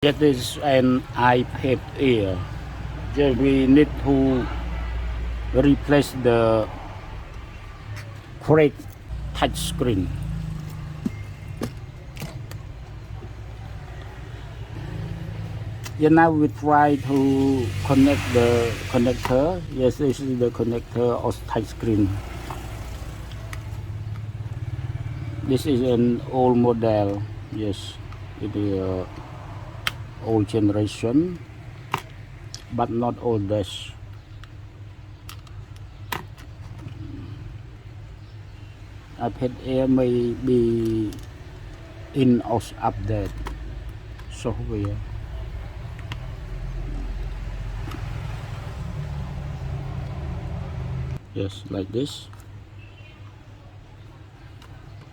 That is an iPad Air. Just we need to replace the correct touch screen. Yeah, now we try to connect the connector. Yes, this is the connector of touch screen. This is an old model. Yes, it is old generation, but not oldest. iPad Air may be in or update software. Yes, like this.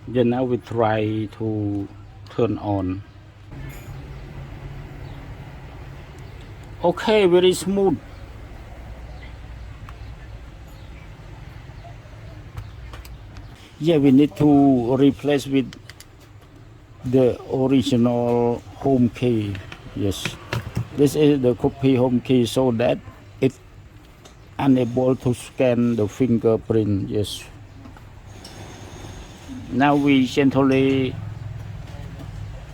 Then now we try to turn on. Okay, very smooth. Yeah, we need to replace with the original home key. Yes, this is the copy home key so that it unable to scan the fingerprint. Yes. Now we gently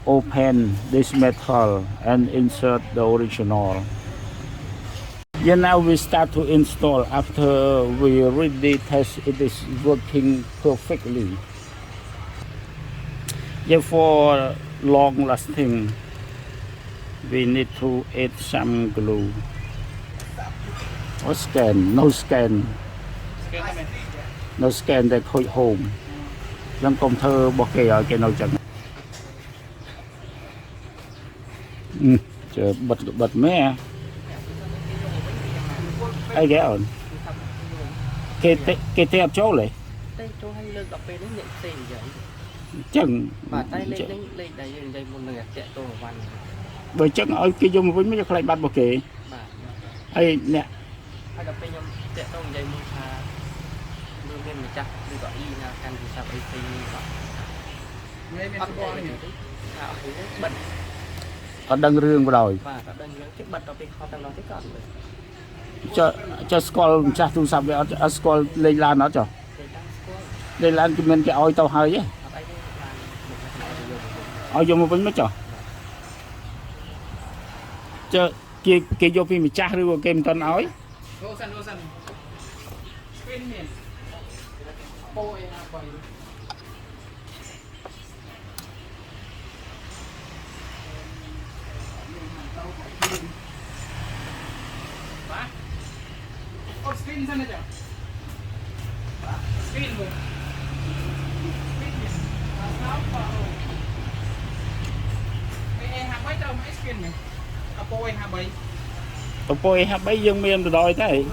open this metal and insert the original. Yeah, now we start to install. After we really test it is working perfectly. Yeah, for long lasting we need to add some glue. Or scan, no scan. No scan để khôi home. Dân công thơ bỏ kề ở cái nào chẳng. Chờ bật mẹ. Ai ghé ổn. Cái tép chỗ lại. Tay chỗ hay lưng đọc về đến nhận tiền vậy. Chẳng. Bà tay lên đây đây một người chạy tô văn. Bởi chắc ở cái dùng với mấy cái bắt bỏ kề. Ai nè. Ai đọc về nhom chạy tô vậy mua thà. Đưa lên mình chắc đi gọi y nào căn thì sao đi gọi. Nghe mình gọi nhỉ. Bật. Ở đăng rương vào rồi. Và ở đăng rương cái bật ở bên kho tăng nó thế còn cho school cha tu sắp ở school lên lan nó cho lên lan cái mình cái oi tàu hơi á oi vô một bên mới cho kia vô phim mình cha rồi kem toàn oi screen sana aja. Screen mo. Screen ni. Apa? Hàng mấy đâu mà screen này. Apo hàng mấy. Oppo 23 dương miền rồi thế.